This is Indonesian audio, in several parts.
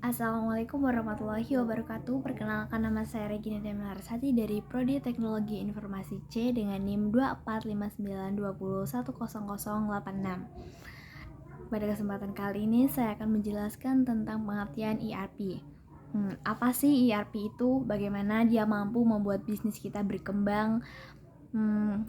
Assalamualaikum warahmatullahi wabarakatuh. Perkenalkan, nama saya Regina Demarsati dari Prodi Teknologi Informasi C dengan NIM 245920100086. Pada kesempatan kali ini saya akan menjelaskan tentang pengertian ERP. Apa sih ERP itu? Bagaimana dia mampu membuat bisnis kita berkembang?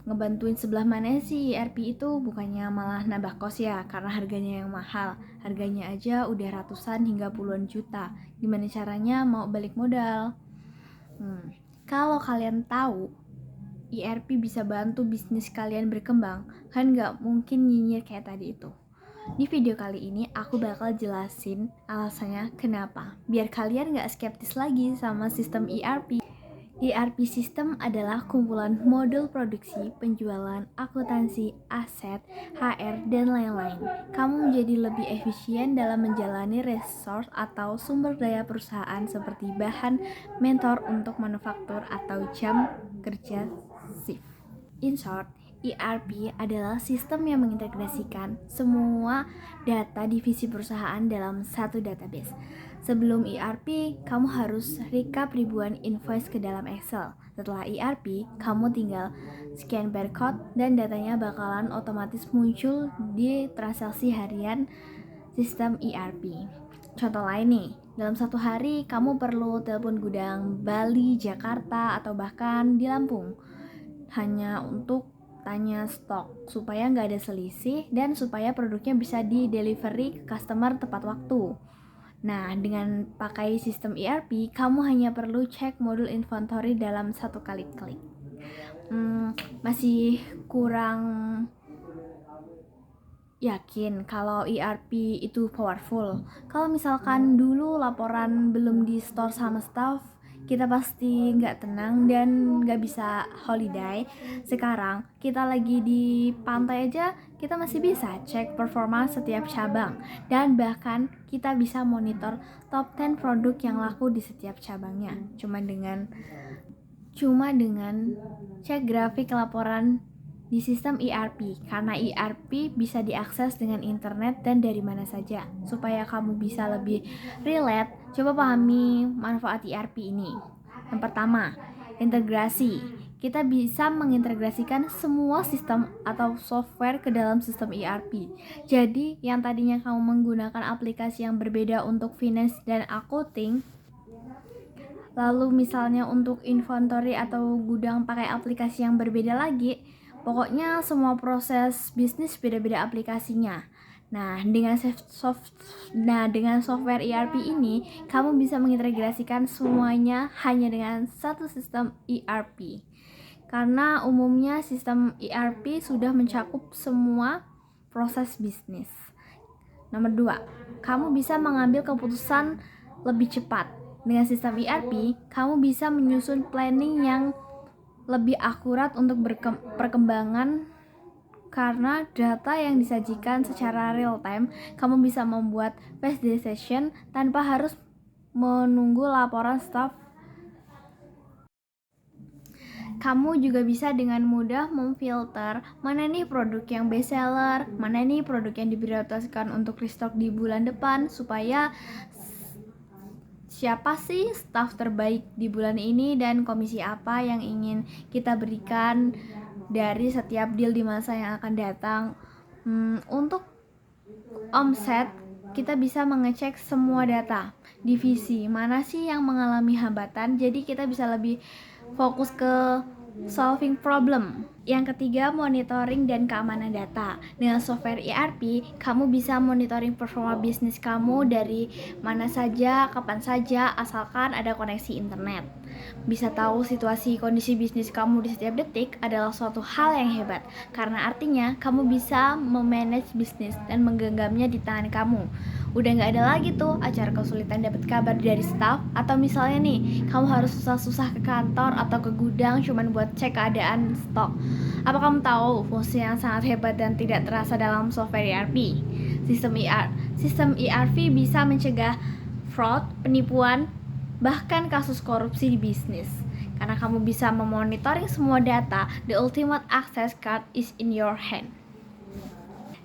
Ngebantuin sebelah mana sih ERP itu? Bukannya malah nambah kos ya, karena harganya yang mahal. Harganya aja udah ratusan hingga puluhan juta. Gimana caranya mau balik modal? Kalau kalian tahu ERP bisa bantu bisnis kalian berkembang, kan gak mungkin nyinyir kayak tadi itu. Di video kali ini aku bakal jelasin alasannya kenapa, biar kalian gak skeptis lagi sama sistem ERP. ERP system adalah kumpulan modul produksi, penjualan, akuntansi, aset, HR, dan lain-lain. Kamu menjadi lebih efisien dalam menjalani resource atau sumber daya perusahaan seperti bahan, mentor untuk manufaktur, atau jam kerja shift. In short, ERP adalah sistem yang mengintegrasikan semua data divisi perusahaan dalam satu database. Sebelum ERP, kamu harus recap ribuan invoice ke dalam Excel. Setelah ERP, kamu tinggal scan barcode dan datanya bakalan otomatis muncul di transaksi harian sistem ERP. Contoh lain nih, dalam satu hari kamu perlu telepon gudang Bali, Jakarta, atau bahkan di Lampung hanya untuk tanya stok supaya nggak ada selisih dan supaya produknya bisa di delivery ke customer tepat waktu. Nah, dengan pakai sistem ERP, kamu hanya perlu cek modul inventory dalam satu kali klik. Masih kurang yakin kalau ERP itu powerful. Kalau misalkan dulu laporan belum di store sama staff, kita pasti nggak tenang dan nggak bisa holiday. Sekarang kita lagi di pantai aja, kita masih bisa cek performa setiap cabang, dan bahkan kita bisa monitor top 10 produk yang laku di setiap cabangnya cuma dengan cek grafik laporan di sistem ERP, karena ERP bisa diakses dengan internet dan dari mana saja. Supaya kamu bisa lebih relate, coba pahami manfaat ERP ini. Yang pertama, integrasi. Kita bisa mengintegrasikan semua sistem atau software ke dalam sistem ERP. Jadi, yang tadinya kamu menggunakan aplikasi yang berbeda untuk finance dan accounting, lalu misalnya untuk inventory atau gudang pakai aplikasi yang berbeda lagi, pokoknya semua proses bisnis beda-beda aplikasinya. Nah, dengan software ERP ini, kamu bisa mengintegrasikan semuanya hanya dengan satu sistem ERP. Karena umumnya sistem ERP sudah mencakup semua proses bisnis. Nomor 2, kamu bisa mengambil keputusan lebih cepat. Dengan sistem ERP, kamu bisa menyusun planning yang lebih akurat untuk perkembangan karena data yang disajikan secara real time. Kamu bisa membuat fast decision tanpa harus menunggu laporan staff. Kamu juga bisa dengan mudah memfilter mana nih produk yang best seller, mana nih produk yang diprioritaskan untuk restock di bulan depan, supaya siapa sih staff terbaik di bulan ini dan komisi apa yang ingin kita berikan dari setiap deal di masa yang akan datang. Untuk omset, kita bisa mengecek semua data divisi, mana sih yang mengalami hambatan, jadi kita bisa lebih fokus ke solving problem. Yang ketiga, monitoring dan keamanan data. Dengan software ERP, kamu bisa monitoring performa bisnis kamu dari mana saja, kapan saja, asalkan ada koneksi internet. Bisa tahu situasi kondisi bisnis kamu di setiap detik adalah suatu hal yang hebat, karena artinya kamu bisa memanage bisnis dan menggenggamnya di tangan kamu. Udah gak ada lagi tuh acara kesulitan dapat kabar dari staff, atau misalnya nih, kamu harus susah-susah ke kantor atau ke gudang cuman buat cek keadaan stok. Apa kamu tahu fungsi yang sangat hebat dan tidak terasa dalam software ERP? Sistem ERP bisa mencegah fraud, penipuan, bahkan kasus korupsi di bisnis. Karena kamu bisa memonitoring semua data, the ultimate access card is in your hand.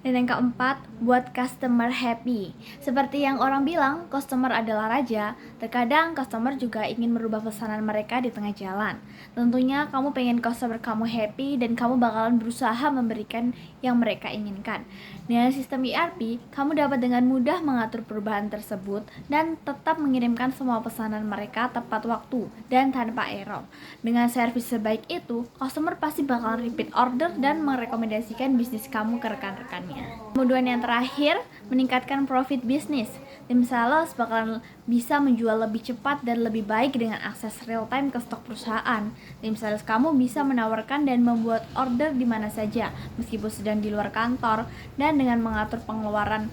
Dan yang keempat, buat customer happy. Seperti yang orang bilang, customer adalah raja. Terkadang customer juga ingin merubah pesanan mereka di tengah jalan. Tentunya kamu pengen customer kamu happy dan kamu bakalan berusaha memberikan yang mereka inginkan. Dengan sistem ERP, kamu dapat dengan mudah mengatur perubahan tersebut dan tetap mengirimkan semua pesanan mereka tepat waktu dan tanpa error. Dengan servis sebaik itu, customer pasti bakalan repeat order dan merekomendasikan bisnis kamu ke rekan-rekannya. Kemudian yang terakhir, meningkatkan profit bisnis. Tim sales bakalan bisa menjual lebih cepat dan lebih baik dengan akses real time ke stok perusahaan. Tim sales kamu bisa menawarkan dan membuat order di mana saja, meskipun sedang di luar kantor, dan dengan mengatur pengeluaran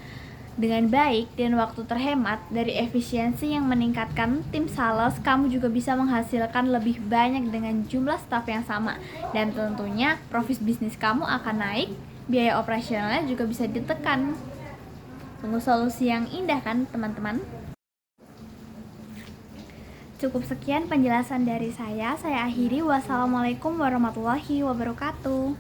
dengan baik dan waktu terhemat. Dari efisiensi yang meningkatkan tim sales, kamu juga bisa menghasilkan lebih banyak dengan jumlah staff yang sama. Dan tentunya profit bisnis kamu akan naik, biaya operasionalnya juga bisa ditekan. Tunggu solusi yang indah kan teman-teman? Cukup sekian penjelasan dari saya akhiri. Wassalamualaikum warahmatullahi wabarakatuh.